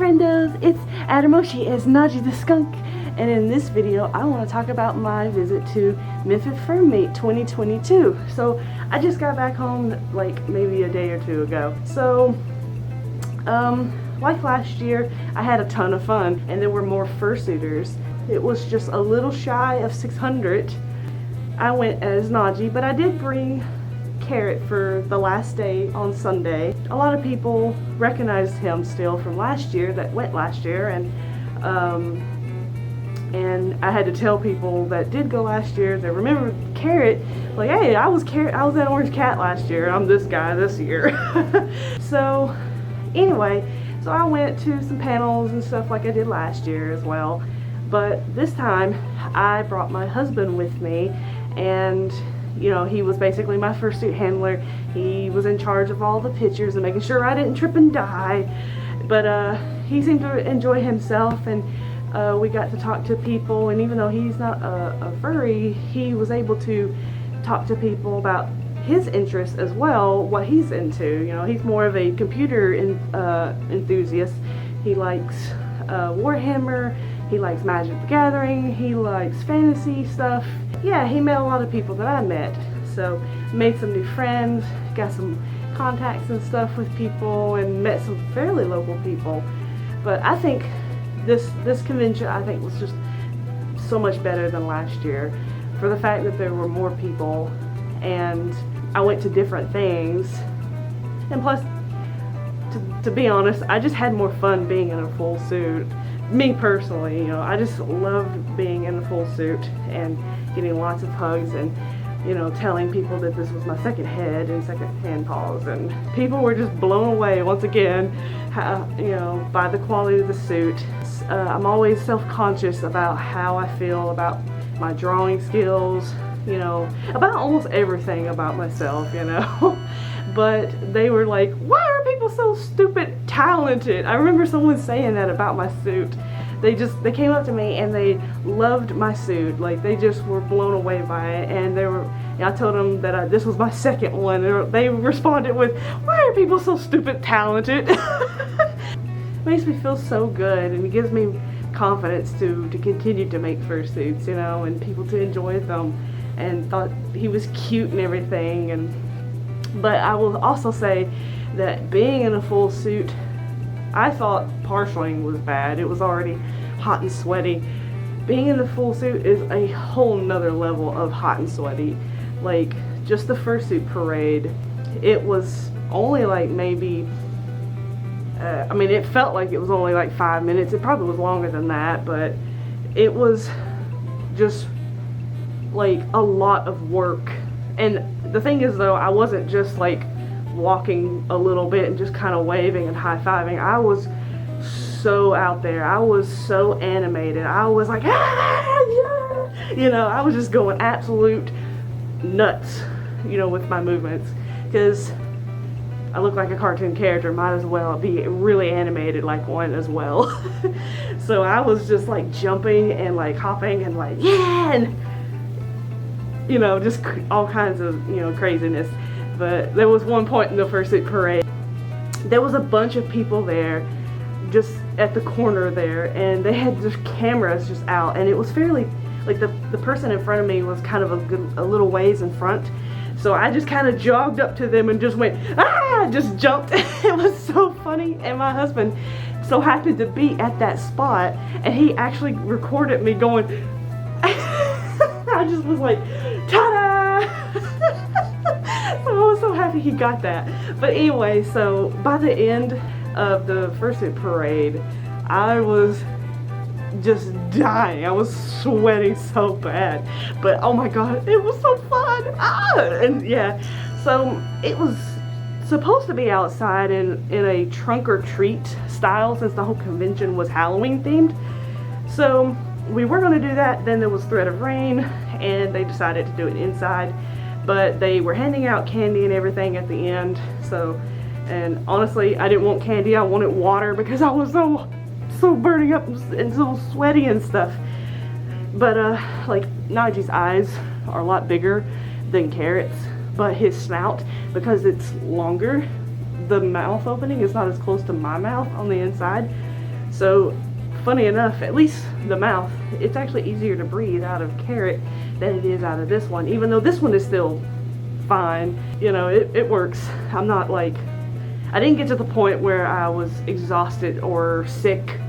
friendos, it's Adamoshi as Naji the Skunk, and in this video I want to talk about my visit to Mephit Fur Meet 2022. So I just got back home like maybe a day or two ago. So like last year, I had a ton of fun and there were more fursuiters. It was just a little shy of 600. I went as Naji, but I did bring Carrot for the last day on Sunday. A lot of people recognized him still from last year that went last year, and I had to tell people that did go last year that remember Carrot, like, hey, I was that orange cat last year, I'm this guy this year. So anyway, so I went to some panels and stuff like I did last year as well, but this time I brought my husband with me, and you know, he was basically my fursuit handler. He was in charge of all the pictures and making sure I didn't trip and die. But he seemed to enjoy himself, and we got to talk to people. And even though he's not a furry, he was able to talk to people about his interests as well, what he's into. You know, he's more of a computer enthusiast. He likes Warhammer. He likes Magic the Gathering. He likes fantasy stuff. Yeah, he met a lot of people that I met. So made some new friends, got some contacts and stuff with people, and met some fairly local people. But I think this convention, I think, was just so much better than last year for the fact that there were more people and I went to different things. And plus, to be honest, I just had more fun being in a full suit. Me personally, you know, I just loved being in a full suit and getting lots of hugs and, you know, telling people that this was my second head and second hand paws, and people were just blown away once again, how, you know, by the quality of the suit. I'm always self-conscious about how I feel about my drawing skills, you know, about almost everything about myself, you know. But they were like, why are people so stupid talented? I remember someone saying that about my suit. They came up to me and they loved my suit. Like, they just were blown away by it. And I told them that this was my second one. They responded with, why are people so stupid talented? It makes me feel so good, and it gives me confidence to continue to make fursuits, you know, and people to enjoy them. And thought he was cute and everything. But I will also say that being in a full suit, I thought partialing was bad. It was already hot and sweaty. Being in the full suit is a whole nother level of hot and sweaty. Like, just the fursuit parade, it was only like maybe, I mean, it felt like it was only like 5 minutes. It probably was longer than that, but it was just like a lot of work. And the thing is, though, I wasn't just like walking a little bit and just kind of waving and high-fiving. I was so out there. I was so animated. I was like, ah, yeah! You know, I was just going absolute nuts, you know, with my movements, because I look like a cartoon character. Might as well be really animated like one as well. So I was just like jumping and like hopping and like, yeah, and you know, just all kinds of, you know, craziness. But there was one point in the fursuit parade, there was a bunch of people there just at the corner there, and they had just cameras just out, and it was fairly, like, the person in front of me was kind of a little ways in front, so I just kind of jogged up to them and just went, ah, just jumped. It was so funny. And my husband so happened to be at that spot, and he actually recorded me going, I just was like, ta-da! So I was so happy he got that. But anyway, so by the end of the fursuit parade, I was just dying. I was sweating so bad. But oh my god, it was so fun! Ah! And yeah, so it was supposed to be outside in a trunk or treat style, since the whole convention was Halloween themed. So we were going to do that, then there was threat of rain, and they decided to do it inside. But they were handing out candy and everything at the end. So, and honestly, I didn't want candy, I wanted water, because I was so burning up and so sweaty and stuff. But like, Naji's eyes are a lot bigger than Carrot's, but his snout, because it's longer, the mouth opening is not as close to my mouth on the inside. So funny enough, at least the mouth, it's actually easier to breathe out of Carrot than it is out of this one, even though this one is still fine. You know, it works. I'm not like, I didn't get to the point where I was exhausted or sick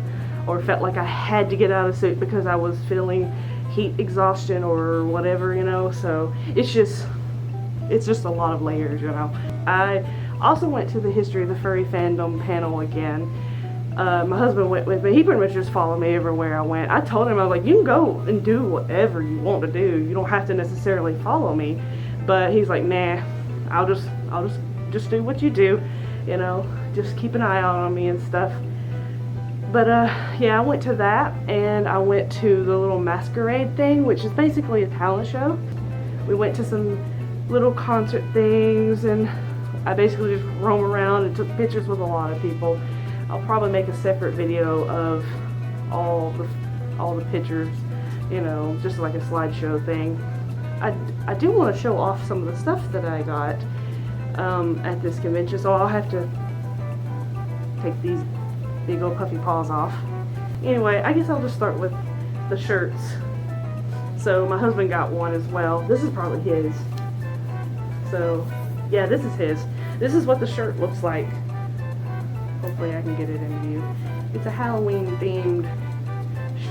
or felt like I had to get out of the suit because I was feeling heat exhaustion or whatever, you know. So it's just a lot of layers, you know. I also went to the History of the Furry Fandom panel again. My husband went with me. He pretty much just followed me everywhere I went. I told him, I was like, you can go and do whatever you want to do. You don't have to necessarily follow me. But he's like, nah, I'll just do what you do, you know, just keep an eye out on me and stuff. But yeah, I went to that, and I went to the little masquerade thing, which is basically a talent show. We went to some little concert things, and I basically just roam around and took pictures with a lot of people. I'll probably make a separate video of all the pictures, you know, just like a slideshow thing. I do want to show off some of the stuff that I got at this convention, so I'll have to take these big old puffy paws off. Anyway, I guess I'll just start with the shirts. So my husband got one as well. This is probably his. So yeah, this is his. This is what the shirt looks like. Hopefully I can get it in view. It's a Halloween themed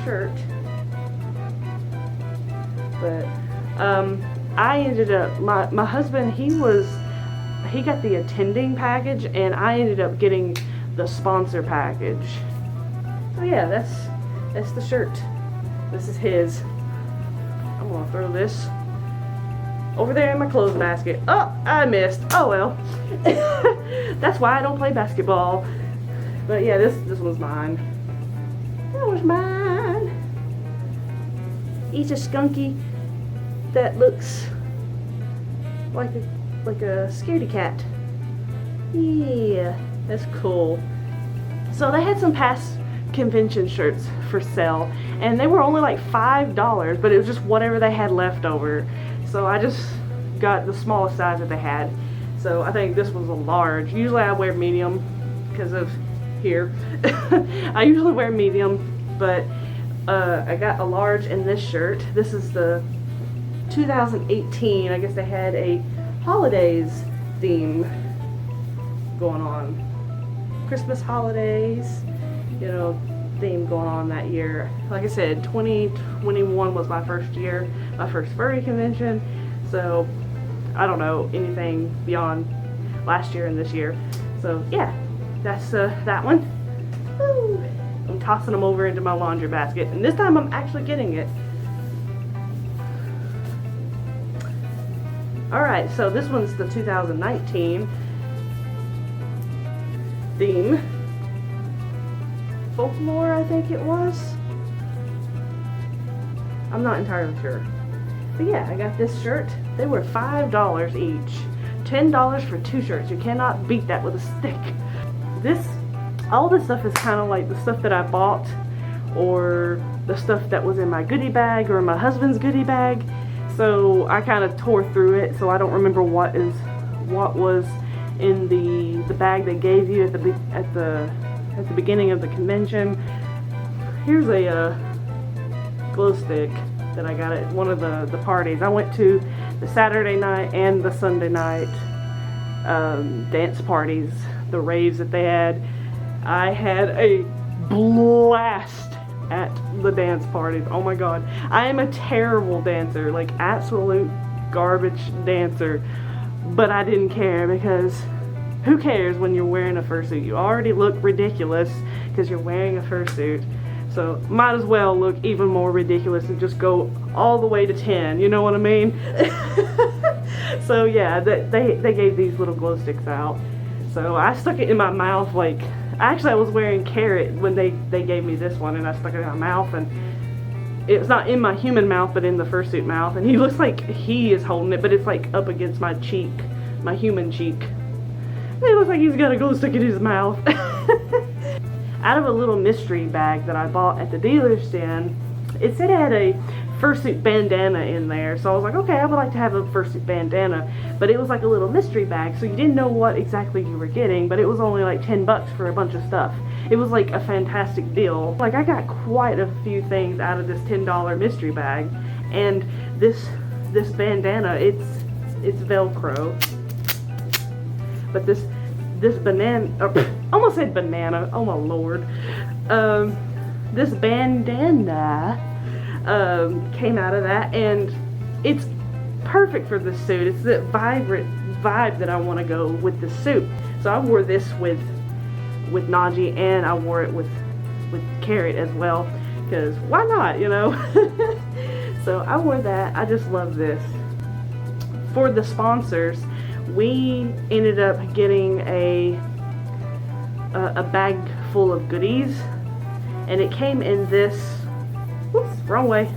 shirt. But I ended up, my husband, he got the attending package, and I ended up getting the sponsor package. So yeah, that's the shirt. This is his. I'm gonna throw this over there in my clothes basket. Oh, I missed. Oh well. That's why I don't play basketball. But yeah, this was mine. That was mine. He's a skunky that looks like a scaredy cat. Yeah, that's cool. So they had some past convention shirts for sale, and they were only like $5, but it was just whatever they had left over. So I just got the smallest size that they had. So I think this was a large. Usually I wear medium because of here. I usually wear medium, but I got a large in this shirt. This is the 2018. I guess they had a holidays theme going on. Christmas holidays, you know, theme going on that year. Like I said, 2021 was my first year, my first furry convention. So I don't know anything beyond last year and this year. So yeah, that's that one. Woo. I'm tossing them over into my laundry basket, and this time I'm actually getting it. Alright, so this one's the 2019 theme. Folklore, I think it was. I'm not entirely sure. But yeah, I got this shirt. They were $5 each. $10 for 2 shirts. You cannot beat that with a stick. All this stuff is kind of like the stuff that I bought, or the stuff that was in my goodie bag or my husband's goodie bag. So I kind of tore through it, so I don't remember what was in the bag they gave you at the beginning of the convention. Here's a glow stick that I got at one of the parties. I went to the Saturday night and the Sunday night dance parties, the raves that they had. I had a blast at the dance parties. Oh my god. I am a terrible dancer, like absolute garbage dancer. But I didn't care, because who cares when you're wearing a fursuit? You already look ridiculous because you're wearing a fursuit. So might as well look even more ridiculous and just go all the way to 10, you know what I mean? So yeah, they gave these little glow sticks out. So I stuck it in my mouth. Like, actually I was wearing Carrot when they gave me this one, and I stuck it in my mouth, and it's not in my human mouth but in the fursuit mouth, and he looks like he is holding it, but it's like up against my cheek, my human cheek. And it looks like he's got a glow stick in his mouth. Out of a little mystery bag that I bought at the dealer's den, it said it had a fursuit bandana in there. So I was like, okay, I would like to have a fursuit bandana. But it was like a little mystery bag, so you didn't know what exactly you were getting, but it was only like 10 bucks for a bunch of stuff. It was like a fantastic deal. Like, I got quite a few things out of this $10 mystery bag. And this bandana, it's Velcro. But this banana, almost said banana, oh my lord. This bandana came out of that, and it's perfect for this suit. It's the vibrant vibe that I want to go with the suit. So I wore this with Najee, and I wore it with Carrot as well, because why not, you know? So I wore that. I just love this. For the sponsors, we ended up getting a bag full of goodies, and it came in this, whoops, wrong way.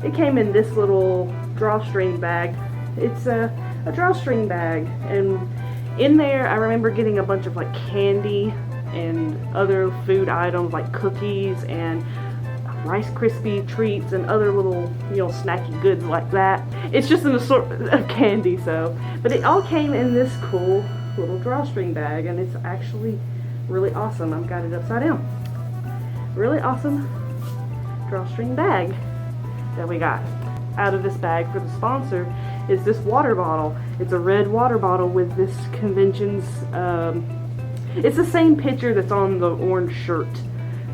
It came in this little drawstring bag. It's a drawstring bag, and in there I remember getting a bunch of like candy and other food items like cookies and Rice Krispie treats and other little, you know, snacky goods like that. It's just an assortment of candy, so. But it all came in this cool little drawstring bag, and it's actually really awesome. I've got it upside down. Really awesome drawstring bag that we got. Out of this bag for the sponsor is this water bottle. It's a red water bottle with this convention's, it's the same picture that's on the orange shirt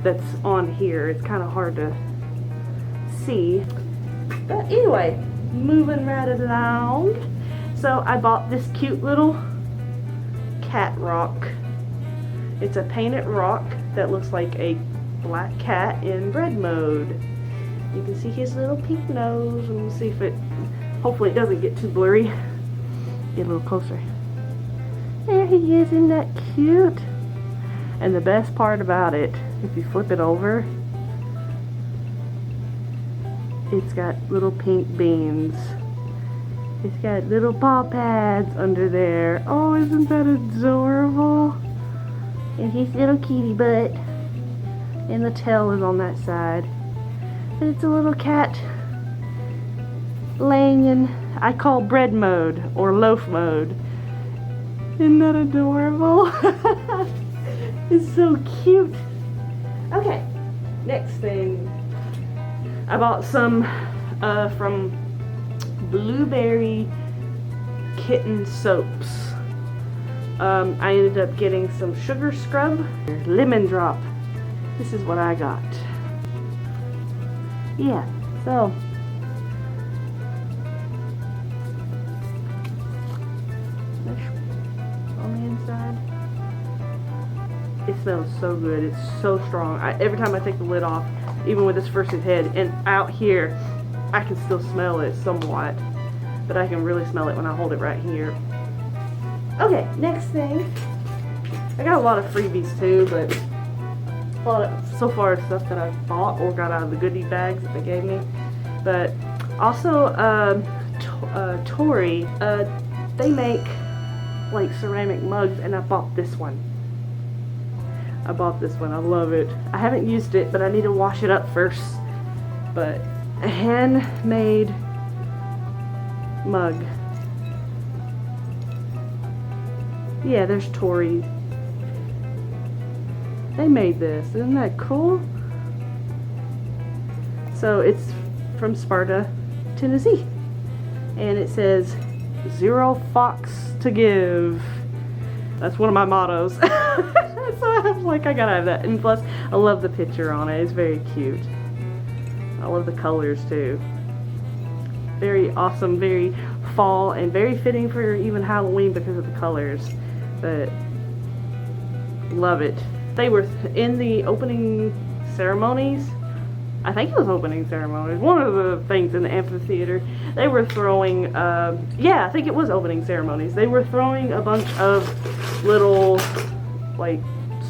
that's on here. It's kind of hard to see, but anyway, moving right along. So I bought this cute little cat rock. It's a painted rock that looks like a black cat in bread mode. You can see his little pink nose. Let me see if it, hopefully it doesn't get too blurry. Get a little closer. There he is, isn't that cute? And the best part about it, if you flip it over, it's got little pink beans. It's got little paw pads under there. Oh, isn't that adorable? And his little kitty butt. And the tail is on that side. And it's a little cat laying in, I call bread mode or loaf mode. Isn't that adorable? It's so cute. Okay, next thing. I bought some from Blueberry Kitten Soaps. I ended up getting some sugar scrub, lemon drop. This is what I got. Yeah, so on the inside. It smells so good. It's so strong. Every time I take the lid off, even with this fursuit head, and out here, I can still smell it somewhat, but I can really smell it when I hold it right here. Okay, next thing. I got a lot of freebies too, but a lot of, so far, stuff that I bought or got out of the goodie bags that they gave me. But also, Tory, they make like ceramic mugs, and I bought this one. I bought this one. I love it. I haven't used it, but I need to wash it up first. But a handmade mug. Yeah, there's Tory. They made this. Isn't that cool? So it's from Sparta, Tennessee. And it says, "Zero fox to give." That's one of my mottos. So I'm like, I gotta have that. And plus, I love the picture on it. It's very cute. I love the colors too. Very awesome, very fall, and very fitting for even Halloween because of the colors. But love it. They were in the opening ceremonies. I think it was opening ceremonies. One of the things in the amphitheater. They were throwing, yeah, I think it was opening ceremonies. They were throwing a bunch of little, like,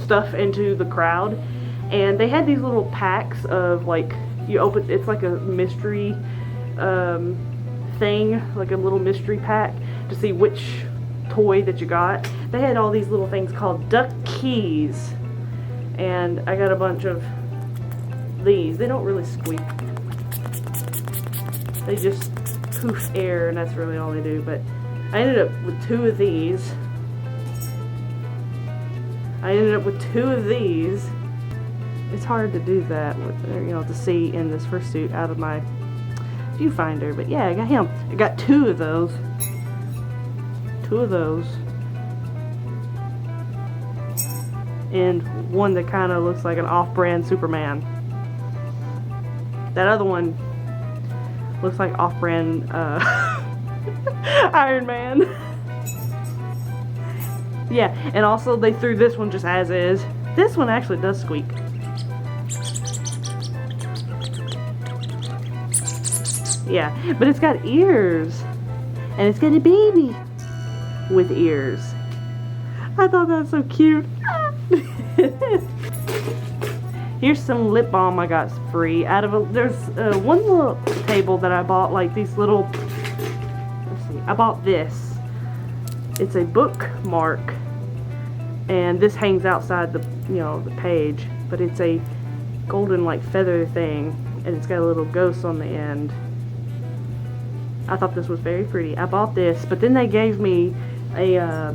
stuff into the crowd. And they had these little packs of, like, you open, it's like a mystery thing, like a little mystery pack to see which toy that you got. They had all these little things called duck keys. And I got a bunch of these. They don't really squeak. They just poof air, and that's really all they do. But I ended up with 2 of these. It's hard to do that with, you know, to see in this fursuit out of my viewfinder. But yeah, I got him. I got 2 of those. 2 of those. And one that kind of looks like an off-brand Superman. That other one looks like off-brand Iron Man. Yeah, and also they threw this one just as is. This one actually does squeak. Yeah, but it's got ears. And it's got a baby with ears. I thought that was so cute. Here's some lip balm I got free out of a, there's one little table that I bought, like these little, let's see, I bought this. It's a bookmark, and this hangs outside the, you know, the page, but it's a golden like feather thing, and it's got a little ghost on the end. I thought this was very pretty. I bought this, but then they gave me a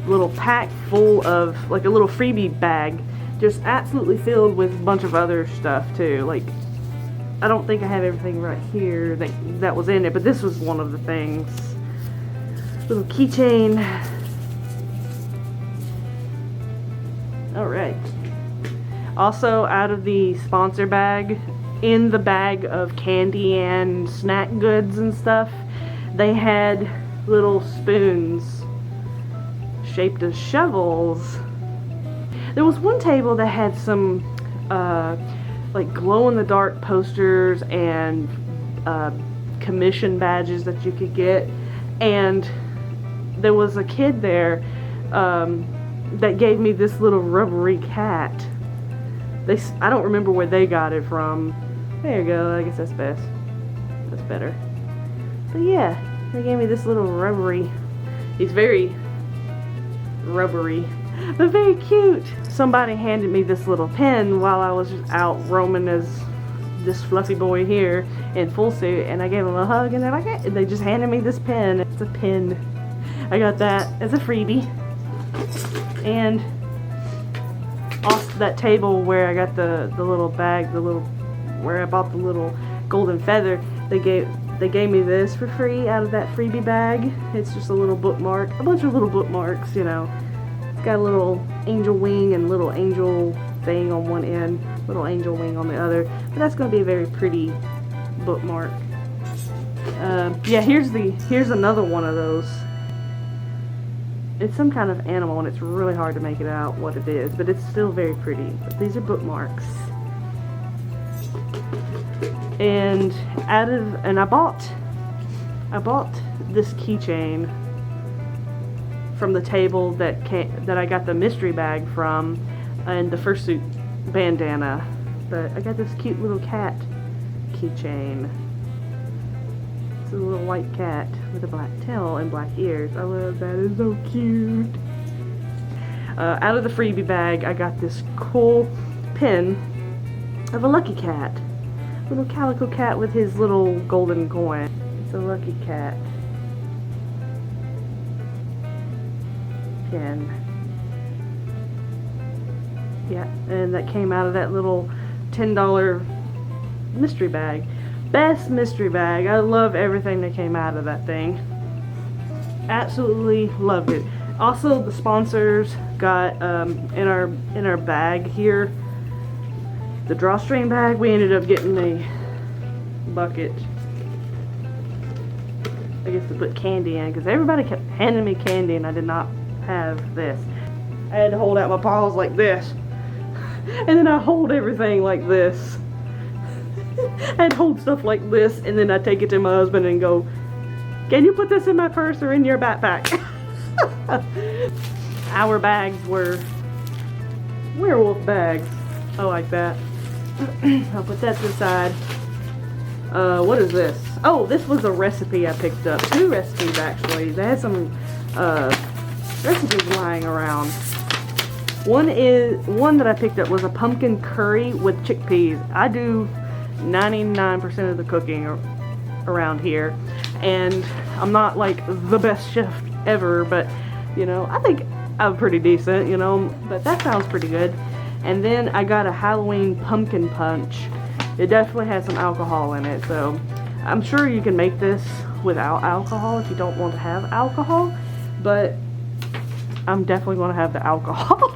little pack full of, like a little freebie bag, just absolutely filled with a bunch of other stuff too. Like, I don't think I have everything right here that was in it, but this was one of the things. Little keychain. Alright. Also, out of the sponsor bag, in the bag of candy and snack goods and stuff, they had little spoons shaped as shovels. There was one table that had some like glow-in-the-dark posters and commission badges that you could get, and there was a kid there that gave me this little rubbery cat. I don't remember where they got it from. There you go, I guess that's best. That's better. But yeah, they gave me this little rubbery, he's very rubbery, but very cute. Somebody handed me this little pen while I was just out roaming as this fluffy boy here in full suit, and I gave them a hug, and they're like, they just handed me this pen. It's a pen. I got that as a freebie. And off that table where I got the little bag, where I bought the little golden feather, they gave me this for free out of that freebie bag. It's just a little bookmark, a bunch of little bookmarks, you know. It's got a little angel wing and little angel thing on one end, little angel wing on the other. But that's going to be a very pretty bookmark. Yeah, here's another one of those. It's some kind of animal, and it's really hard to make it out what it is, but it's still very pretty. But these are bookmarks. And I bought this keychain from the table that I got the mystery bag from, and the fursuit bandana. But I got this cute little cat keychain. It's a little white cat with a black tail and black ears. I love that. It's so cute. Out of the freebie bag, I got this cool pin of a lucky cat. Little calico cat with his little golden coin. It's a lucky cat pin. Yeah, and that came out of that little $10 mystery bag. Best mystery bag. I love everything that came out of that thing. Absolutely loved it. Also, the sponsors got in our bag here, the drawstring bag, we ended up getting a bucket, I guess, to put candy in, because everybody kept handing me candy and I did not have this. I had to hold out my paws like this, and then I hold everything like this. I'd hold stuff like this, and then I'd take it to my husband and go, can you put this in my purse or in your backpack? Our bags were werewolf bags. I like that. I'll put that to the side. What is this? Oh, this was a recipe I picked up. 2 recipes, actually. They had some recipes lying around. One that I picked up was a pumpkin curry with chickpeas. I do 99% of the cooking around here, and I'm not like the best chef ever, but you know, I think I'm pretty decent, you know, but that sounds pretty good. And then I got a Halloween pumpkin punch. It definitely has some alcohol in it, so I'm sure you can make this without alcohol if you don't want to have alcohol, but I'm definitely going to have the alcohol.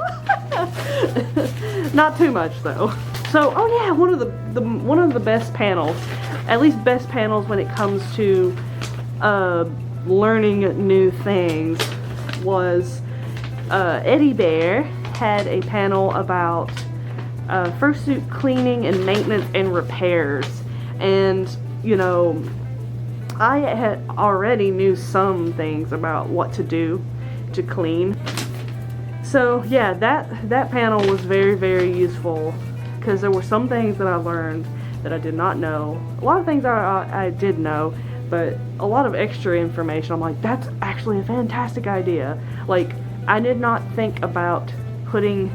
Not too much though. So, oh yeah, one of the best panels, at least best panels when it comes to learning new things, was Eddie Bear had a panel about fursuit cleaning and maintenance and repairs. And you know, I had already knew some things about what to do to clean. So yeah, that panel was very, very useful, because there were some things that I learned that I did not know. A lot of things I did know, but a lot of extra information. I'm like, that's actually a fantastic idea. Like, I did not think about putting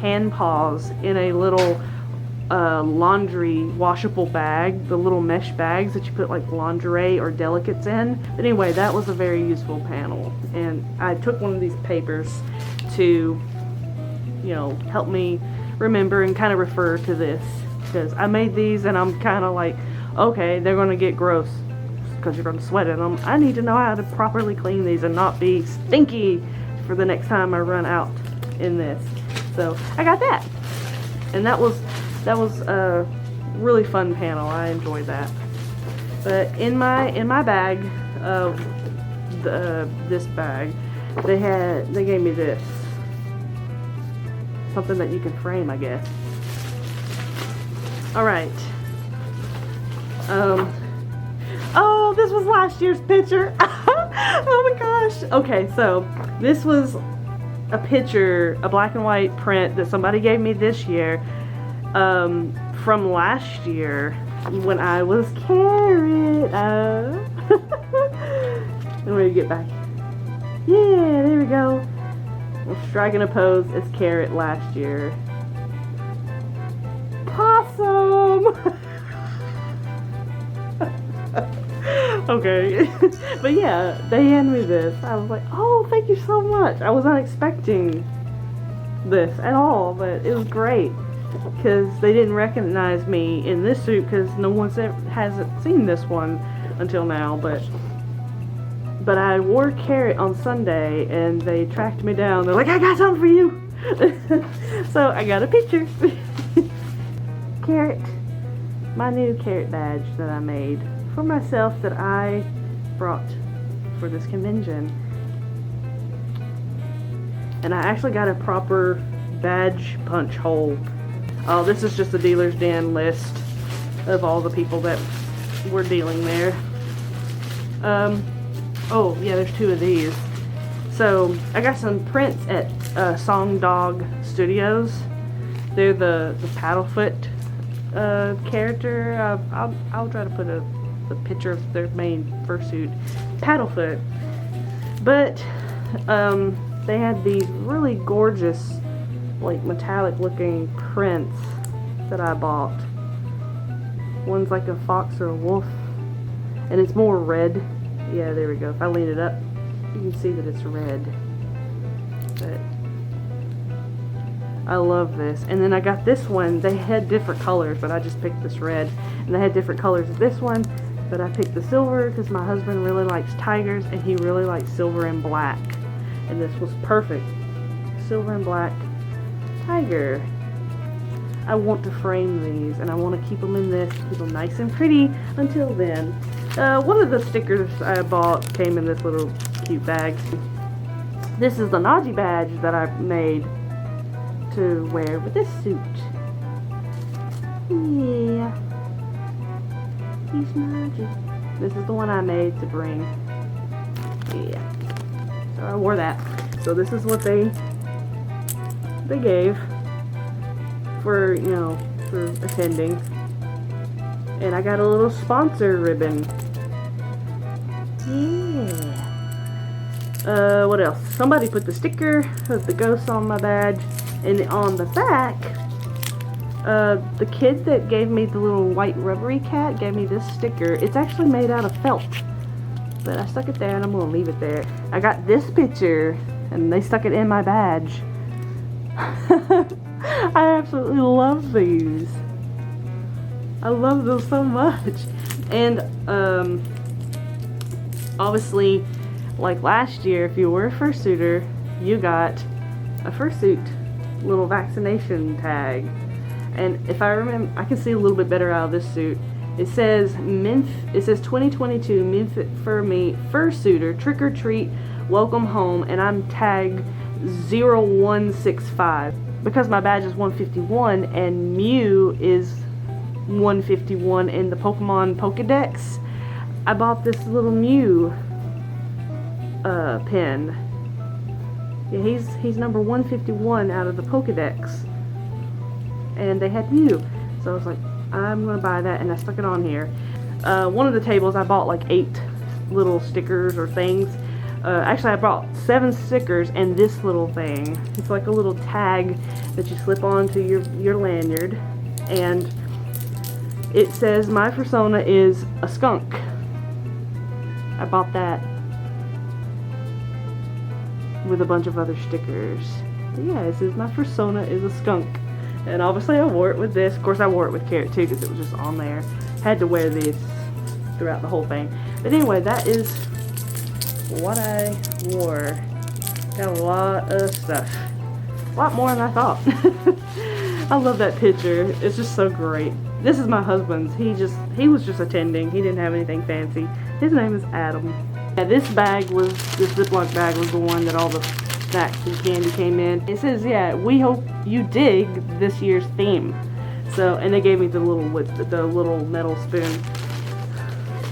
hand paws in a little laundry washable bag, the little mesh bags that you put like lingerie or delicates in. But anyway, that was a very useful panel, and I took one of these papers to, you know, help me remember and kind of refer to this, because I made these and I'm kind of like, okay, they're going to get gross because you're going to sweat in them. I need to know how to properly clean these and not be stinky for the next time I run out in this. So I got that, and that was a really fun panel. I enjoyed that. But in my bag of this bag, they gave me this, something that you can frame, I guess. All right. Oh, this was last year's picture. Oh my gosh. Okay, so this was a picture, a black and white print that somebody gave me this year, from last year when I was Carrot. I'm ready to get back. Yeah, there we go. I'm striking a pose as Carrot last year. Possum! Okay. But yeah, they handed me this. I was like, oh, thank you so much. I was not expecting this at all, but it was great, because they didn't recognize me in this suit, because no one hasn't seen this one until now, but I wore Carrot on Sunday and they tracked me down. They're like, I got something for you. So I got a picture. Carrot, my new Carrot badge that I made for myself, that I brought for this convention. And I actually got a proper badge punch hole. Oh, this is just the dealer's den list of all the people that were dealing there. Oh yeah, there's two of these. So I got some prints at Song Dog Studios. They're the Paddlefoot character. I'll try to put a picture of their main fursuit, Paddlefoot. But they had these really gorgeous, like, metallic looking prints that I bought. One's like a fox or a wolf, and it's more red. Yeah, there we go. If I lean it up, you can see that it's red. But I love this. And then I got this one. They had different colors, but I just picked this red. And they had different colors of this one, but I picked the silver because my husband really likes tigers, and he really likes silver and black. And this was perfect. Silver and black tiger. I want to frame these, and I want to keep them in this, keep them nice and pretty until then. One of the stickers I bought came in this little cute bag. This is the Najee badge that I made to wear with this suit. Yeah. He's Najee. This is the one I made to bring. Yeah. So I wore that. So this is what they gave for, you know, for attending. And I got a little sponsor ribbon. Yeah. What else? Somebody put the sticker of the ghost on my badge, and on the back, The kid that gave me the little white rubbery cat gave me this sticker. It's actually made out of felt, but I stuck it there and I'm gonna leave it there. I got this picture and they stuck it in my badge. I absolutely love these. I love them so much. And obviously, like last year, if you were a fursuiter, you got a fursuit little vaccination tag. And if I remember, I can see a little bit better out of this suit. It says 2022 Mephit Fur Meet Fursuiter Trick or Treat Welcome Home, and I'm tag 0165 because my badge is 151 and Mew is 151 in the Pokemon Pokedex. I bought this little Mew pin. Yeah, he's number 151 out of the Pokedex, and they had Mew, so I was like, I'm gonna buy that, and I stuck it on here. One of the tables I bought like 8 little stickers or things. Actually I bought 7 stickers and this little thing. It's like a little tag that you slip onto your lanyard, and it says my persona is a skunk. I bought that with a bunch of other stickers. But yeah, it says my persona is a skunk. And obviously I wore it with this. Of course I wore it with Carrot too because it was just on there. Had to wear this throughout the whole thing. But anyway, that is what I wore. Got a lot of stuff. A lot more than I thought. I love that picture. It's just so great. This is my husband's. He was just attending. He didn't have anything fancy. His name is Adam. Yeah, this Ziploc bag was the one that all the snacks and candy came in. It says, yeah, we hope you dig this year's theme. So, and they gave me the little metal spoon.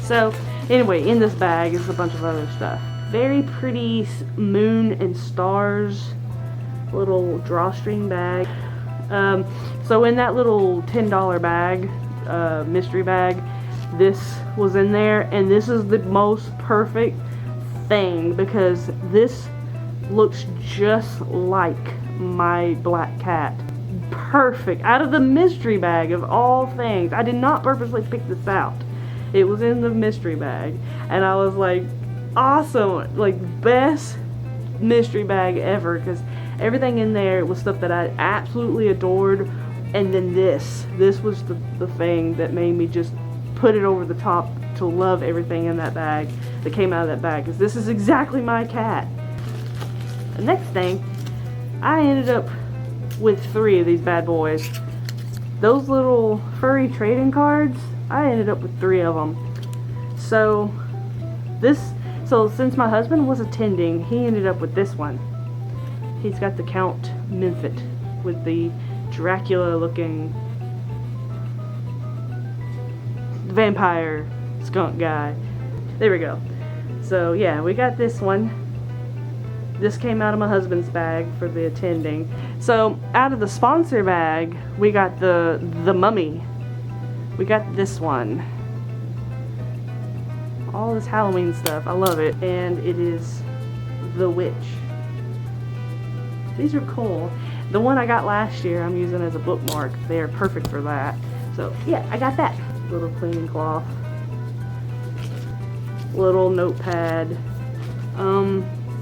So, anyway, in this bag is a bunch of other stuff. Very pretty moon and stars little drawstring bag. So in that little $10 bag, mystery bag, this was in there, and this is the most perfect thing because this looks just like my black cat. Perfect. Out of the mystery bag of all things. I did not purposely pick this out. It was in the mystery bag, and I was like, awesome, like best mystery bag ever, because everything in there was stuff that I absolutely adored. And then this was the thing that made me just put it over the top to love everything in that bag that came out of that bag, because this is exactly my cat. The next thing, I ended up with 3 of these bad boys. Those little furry trading cards, I ended up with 3 of them. So since my husband was attending, he ended up with this one. He's got the Count Mephit with the Dracula looking vampire skunk guy. There we go. So yeah, we got this one. This came out of my husband's bag for the attending. So out of the sponsor bag, we got the mummy. We got this one. All this Halloween stuff. I love it. And it is the witch. These are cool. The one I got last year I'm using as a bookmark. They are perfect for that. So yeah, I got that. Little cleaning cloth. Little notepad.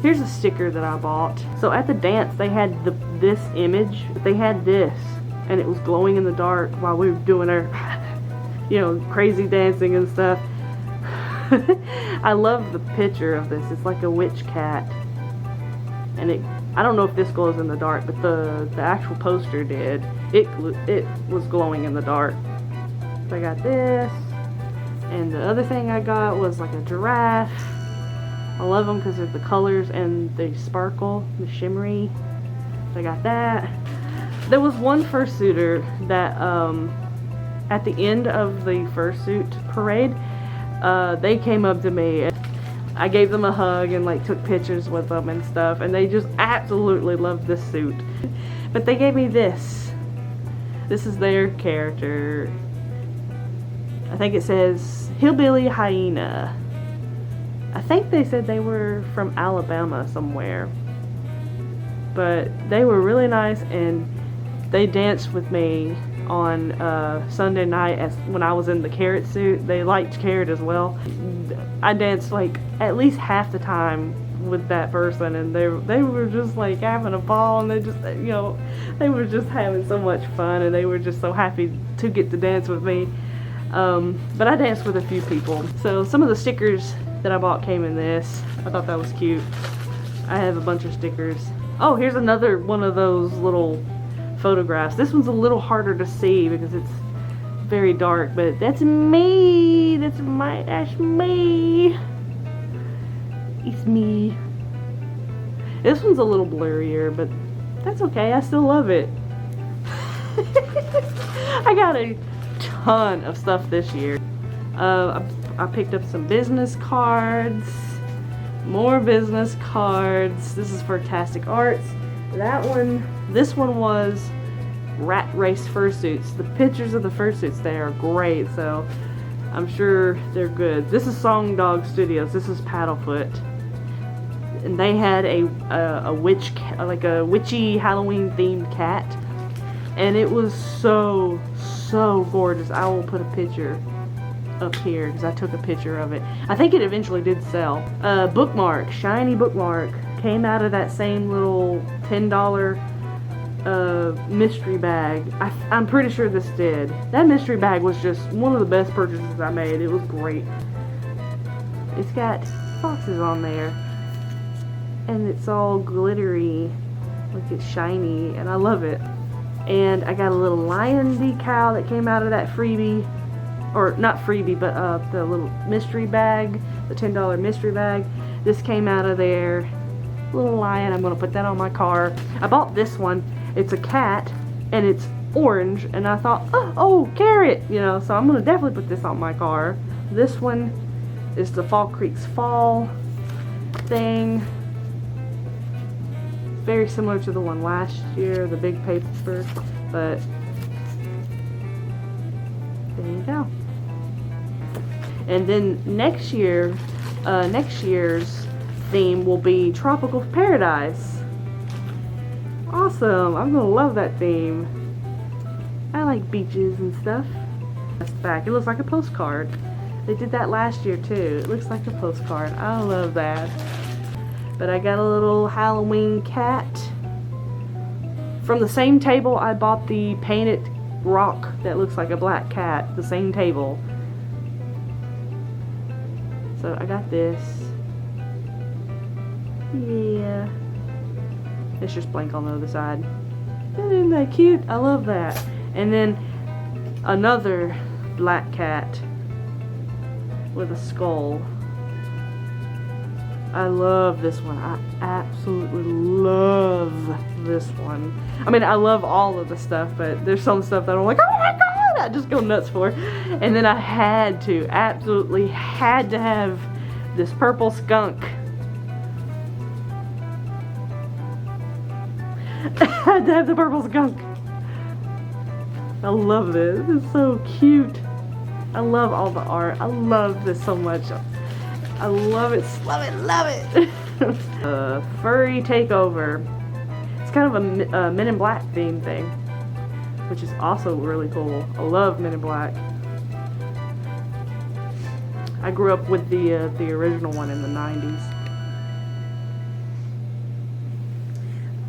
Here's a sticker that I bought. So at the dance they had this image. They had this, and it was glowing in the dark while we were doing our crazy dancing and stuff. I love the picture of this. It's like a witch cat, and I don't know if this glows in the dark, but the actual poster did. It was glowing in the dark. So I got this, and the other thing I got was like a giraffe. I love them because of the colors and they sparkle, the shimmery. So I got that. There was one fursuiter that at the end of the fursuit parade, they came up to me and I gave them a hug and like took pictures with them and stuff, and they just absolutely loved this suit. But they gave me this. This is their character. I think it says Hillbilly Hyena. I think they said they were from Alabama somewhere. But they were really nice, and they danced with me on Sunday night when I was in the Carrot suit. They liked Carrot as well. I danced like at least half the time with that person, and they were just like having a ball, and they just, you know, they were just having so much fun, and they were just so happy to get to dance with me. But I danced with a few people. So some of the stickers that I bought came in this. I thought that was cute. I have a bunch of stickers. Oh, here's another one of those little photographs. This one's a little harder to see because it's very dark, but that's me. That's me. It's me. This one's a little blurrier, but that's okay. I still love it. I got a ton of stuff this year. I picked up some business cards, more business cards. This is for Tastic Arts. This one was rat race fursuits. The pictures of the fursuits, they are great, so I'm sure they're good. This is Song Dog Studios. This is Paddlefoot, and they had a witchy Halloween themed cat, and it was so gorgeous. I will put a picture up here because I took a picture of it. I think it eventually did sell. Bookmark, shiny Bookmark, came out of that same little $10 mystery bag. I'm pretty sure this did. That mystery bag was just one of the best purchases I made. It was great. It's got foxes on there, and it's all glittery, like it's shiny, and I love it. And I got a little lion decal that came out of that freebie, or not freebie, but the little mystery bag, the $10 mystery bag. This came out of there. Little lion. I'm gonna put that on my car. I bought this one. It's a cat, and it's orange, and I thought, oh, Carrot, you know, so I'm gonna definitely put this on my car. This one is the Fall Creek's Fall thing. Very similar to the one last year, the big paper, but there you go. And then next year's theme will be Tropical Paradise. Awesome! I'm gonna love that theme. I like beaches and stuff. That's back. It looks like a postcard. They did that last year too. It looks like a postcard. I love that. But I got a little Halloween cat. From the same table I bought the painted rock that looks like a black cat. The same table. So I got this. Yeah. It's just blank on the other side. Isn't that cute? I love that. And then another black cat with a skull. I love this one. I absolutely love this one. I mean, I love all of the stuff, but there's some stuff that I'm like, oh my god, I just go nuts for. And then I absolutely had to have this purple skunk. I had to have the purple skunk. I love this. It's so cute. I love all the art. I love this so much. I love it, love it, love it. Furry Takeover. It's kind of a Men in Black theme thing, which is also really cool. I love Men in Black. I grew up with the original one in the 90s.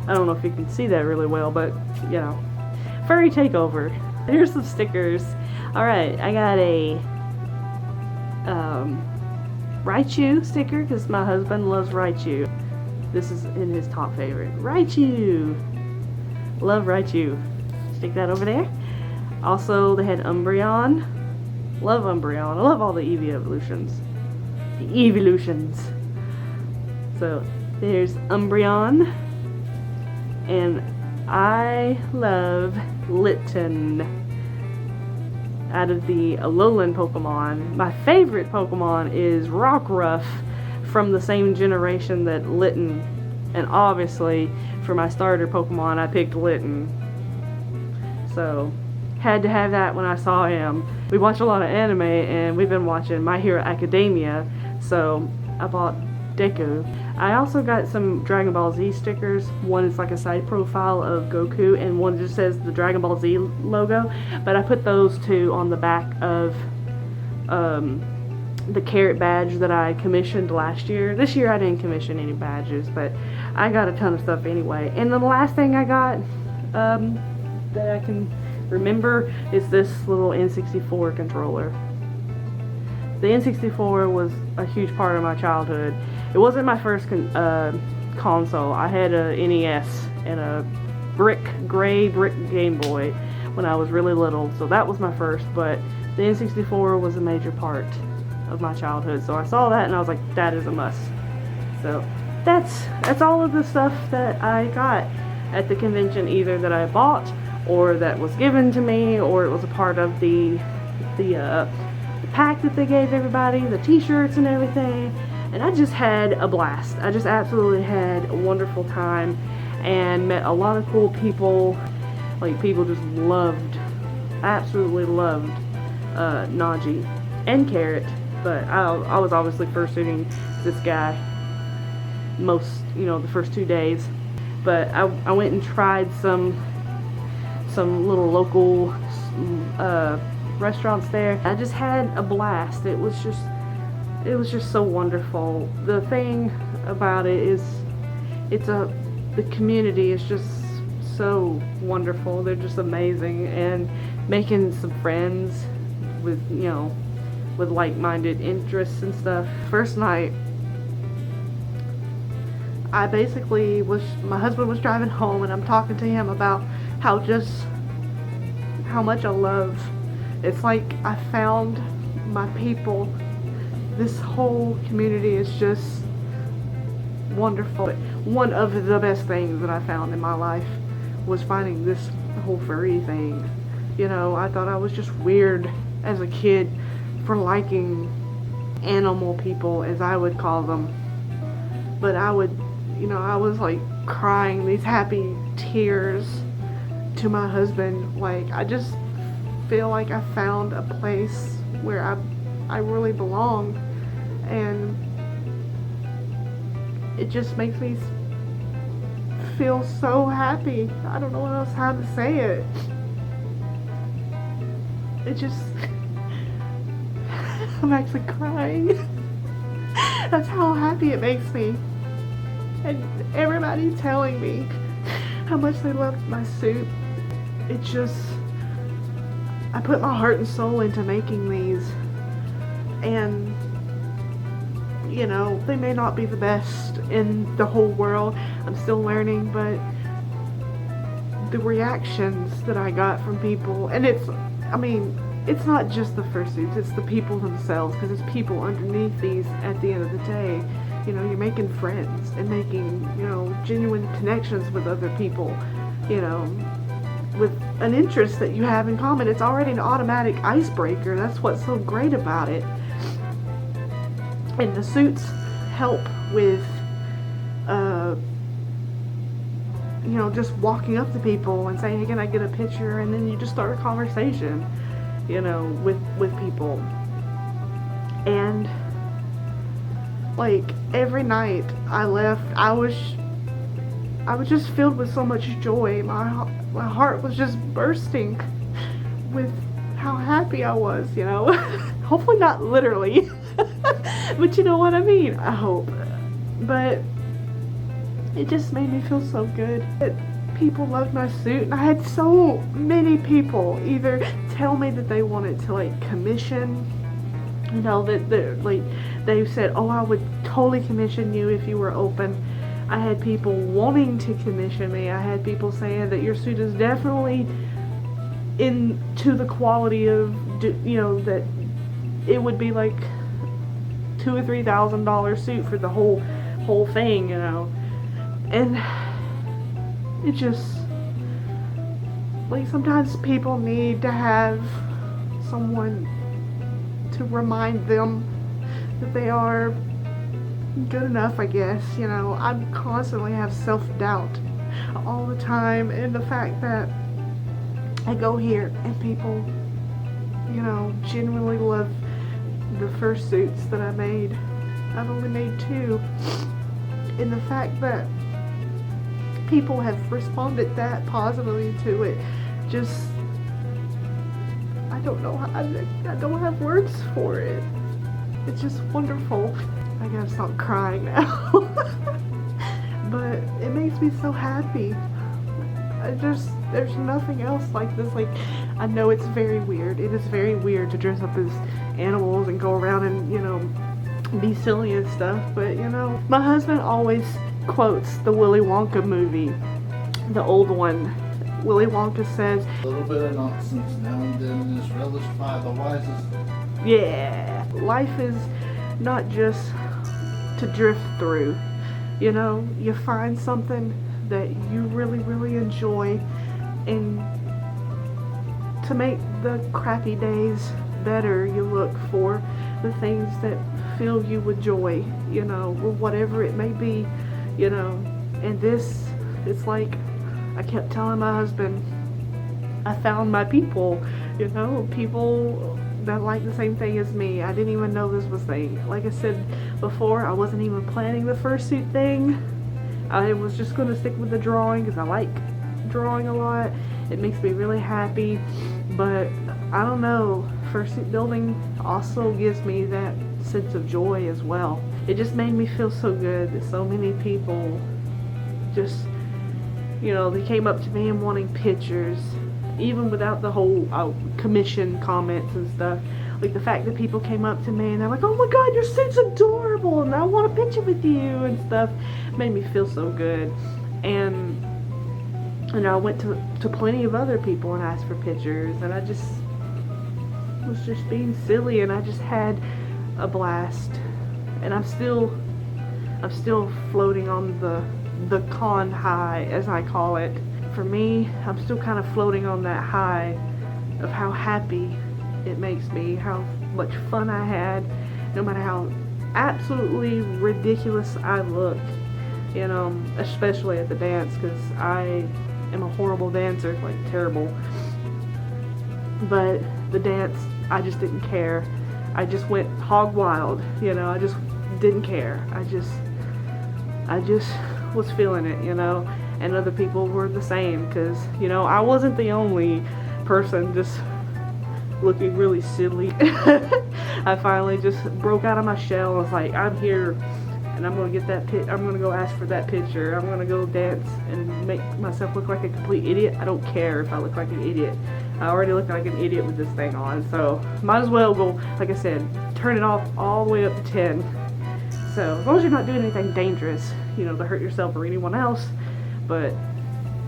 I don't know if you can see that really well, but you know. Furry Takeover. Here's some stickers. Alright, I got a Raichu sticker because my husband loves Raichu. This is in his top favorite. Raichu! Love Raichu. Stick that over there. Also, they had Umbreon. Love Umbreon. I love all the Eevee evolutions. The evolutions. So, there's Umbreon. And I love Litten. Out of the Alolan Pokemon, my favorite Pokemon is Rockruff from the same generation that Litten. And obviously, for my starter Pokemon, I picked Litten. So, had to have that when I saw him. We watch a lot of anime, and we've been watching My Hero Academia, so I bought Deku. I also got some Dragon Ball Z stickers. One is like a side profile of Goku, and one just says the Dragon Ball Z logo. But I put those two on the back of the carrot badge that I commissioned last year. This year I didn't commission any badges, but I got a ton of stuff anyway. And then the last thing I got that I can remember is this little N64 controller. The N64 was a huge part of my childhood. It wasn't my first console. I had a NES and a gray brick Game Boy when I was really little, so that was my first, but the N64 was a major part of my childhood. So I saw that and I was like, that is a must. So that's all of the stuff that I got at the convention, either that I bought or that was given to me, or it was a part of the pack that they gave everybody, the t-shirts and everything. And I just had a blast. I just absolutely had a wonderful time and met a lot of cool people. Like, people just absolutely loved Najee and Carrot, but I was obviously fursuiting this guy the first 2 days. But I went and tried some little local restaurants there. I just had a blast. It was just so wonderful. The thing about it is the community is just so wonderful. They're just amazing, and making some friends with with like-minded interests and stuff. First night, I basically my husband was driving home and I'm talking to him about how much I love. It's like I found my people. This whole community is just wonderful. One of the best things that I found in my life was finding this whole furry thing. I thought I was just weird as a kid for liking animal people, as I would call them. But I was like crying these happy tears to my husband. Like, I just feel like I found a place where I really belong, and it just makes me feel so happy. I don't know what else how to say it. It just I'm actually crying. That's how happy it makes me. And everybody telling me how much they loved my suit. It just, I put my heart and soul into making these, and they may not be the best in the whole world. I'm still learning, but the reactions that I got from people, and it's not just the fursuits, it's the people themselves, because it's people underneath these at the end of the day. You're making friends and making, genuine connections with other people, with an interest that you have in common. It's already an automatic icebreaker. That's what's so great about it. And the suits help with, just walking up to people and saying, hey, can I get a picture? And then you just start a conversation, with people. And like, every night I left, I was just filled with so much joy. My heart was just bursting with how happy I was, Hopefully not literally, but you know what I mean, I hope. But it just made me feel so good that people loved my suit. And I had so many people either tell me that they wanted to commission, that they said, oh, I would totally commission you if you were open. I had people wanting to commission me. I had people saying that your suit is definitely into the quality of, that it would be like $2,000 or $3,000 suit for the whole thing, And it just, sometimes people need to have someone to remind them that they are good enough, I guess. I constantly have self-doubt all the time, and the fact that I go here and people, genuinely love the fursuits that I made. I've only made 2. And the fact that people have responded that positively to it, just, I don't know, I don't have words for it. It's just wonderful. I gotta stop crying now. But it makes me so happy. There's nothing else like this. Like, I know it's very weird. It is very weird to dress up as animals and go around and, you know, be silly and stuff. But, you know, my husband always quotes the Willy Wonka movie, the old one. Willy Wonka says, "A little bit of nonsense now and then is relished by the wisest." Yeah, life is not just to drift through. You know, you find something that you really, really enjoy, and to make the crappy days better, you look for the things that fill you with joy, you know, or whatever it may be, you know. And this, it's like, I kept telling my husband, I found my people, you know, people that like the same thing as me. I didn't even know this was a thing. Like I said before, I wasn't even planning the fursuit thing. I was just going to stick with the drawing because I like drawing a lot. It makes me really happy. But I don't know, fursuit building also gives me that sense of joy as well. It just made me feel so good that so many people just, you know, they came up to me and wanting pictures, even without the whole commission comments and stuff. Like the fact that people came up to me and they're like, "Oh my god, your suit's adorable and I want a picture with you," and stuff, made me feel so good. And I went to plenty of other people and asked for pictures, and I just was just being silly, and I just had a blast. And I'm still floating on the con high, as I call it. For me, I'm still kind of floating on that high of how happy it makes me, how much fun I had, no matter how absolutely ridiculous I look, you know, especially at the dance, because I am a horrible dancer, like terrible. But the dance, I just didn't care. I just went hog wild, you know. I just didn't care. I just was feeling it, you know. And other people were the same, because, you know, I wasn't the only person just looking really silly. I finally just broke out of my shell. I was like, I'm here, and I'm gonna get that I'm gonna go ask for that picture. I'm gonna go dance and make myself look like a complete idiot. I don't care if I look like an idiot. I already look like an idiot with this thing on, so might as well go, like I said, turn it off all the way up to 10. So as long as you're not doing anything dangerous, you know, to hurt yourself or anyone else. But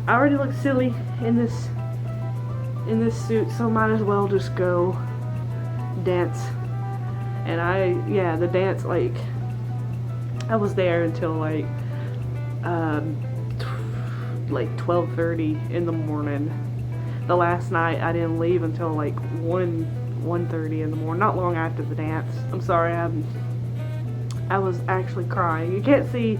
I already look silly in this suit, so might as well just go dance. And the dance, like, I was there until like 12:30 in the morning. The last night I didn't leave until like 1:30 in the morning, not long after the dance. I'm sorry, I was actually crying. You can't see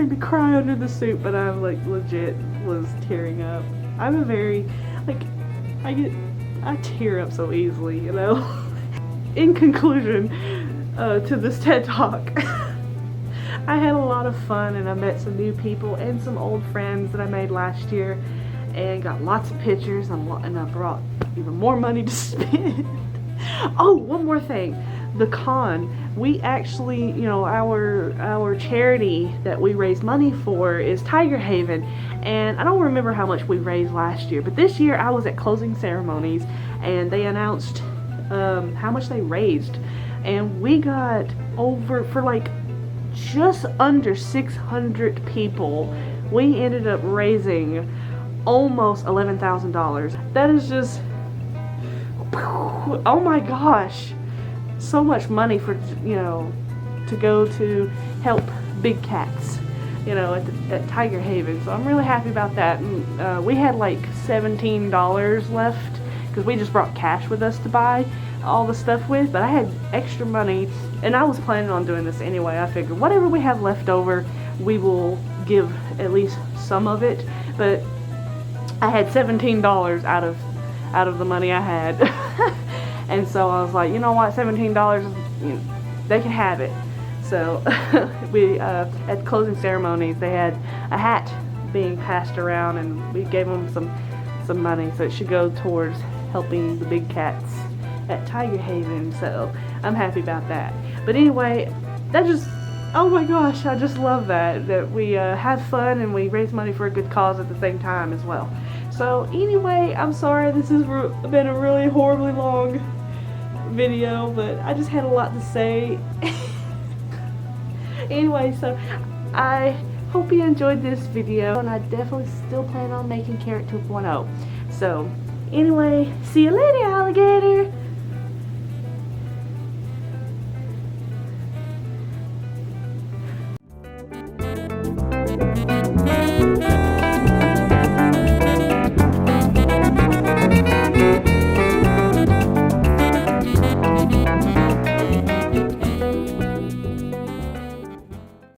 me cry under the suit, but I like legit was tearing up. I'm a very, like, I tear up so easily, you know. In conclusion to this TED Talk, I had a lot of fun, and I met some new people and some old friends that I made last year, and got lots of pictures, and I brought even more money to spend. Oh, one more thing. The con, we actually, you know, our charity that we raise money for is Tiger Haven, and I don't remember how much we raised last year, but this year I was at closing ceremonies and they announced how much they raised, and we got over, for like just under 600 people, we ended up raising almost $11,000. That is just, oh my gosh, so much money for, you know, to go to help big cats, you know, at Tiger Haven. So I'm really happy about that. And we had like $17 left because we just brought cash with us to buy all the stuff with, but I had extra money, and I was planning on doing this anyway. I figured whatever we have left over, we will give at least some of it. But I had $17 out of the money I had. And so I was like, you know what, $17, you know, they can have it. So we at closing ceremonies they had a hat being passed around, and we gave them some money, so it should go towards helping the big cats at Tiger Haven. So I'm happy about that. But anyway, that just, oh my gosh, I just love that we have fun and we raise money for a good cause at the same time as well. So anyway, I'm sorry this has been a really horribly long video, but I just had a lot to say. Anyway, so I hope you enjoyed this video, and I definitely still plan on making Carrot 2.0. So anyway, see you later, alligator.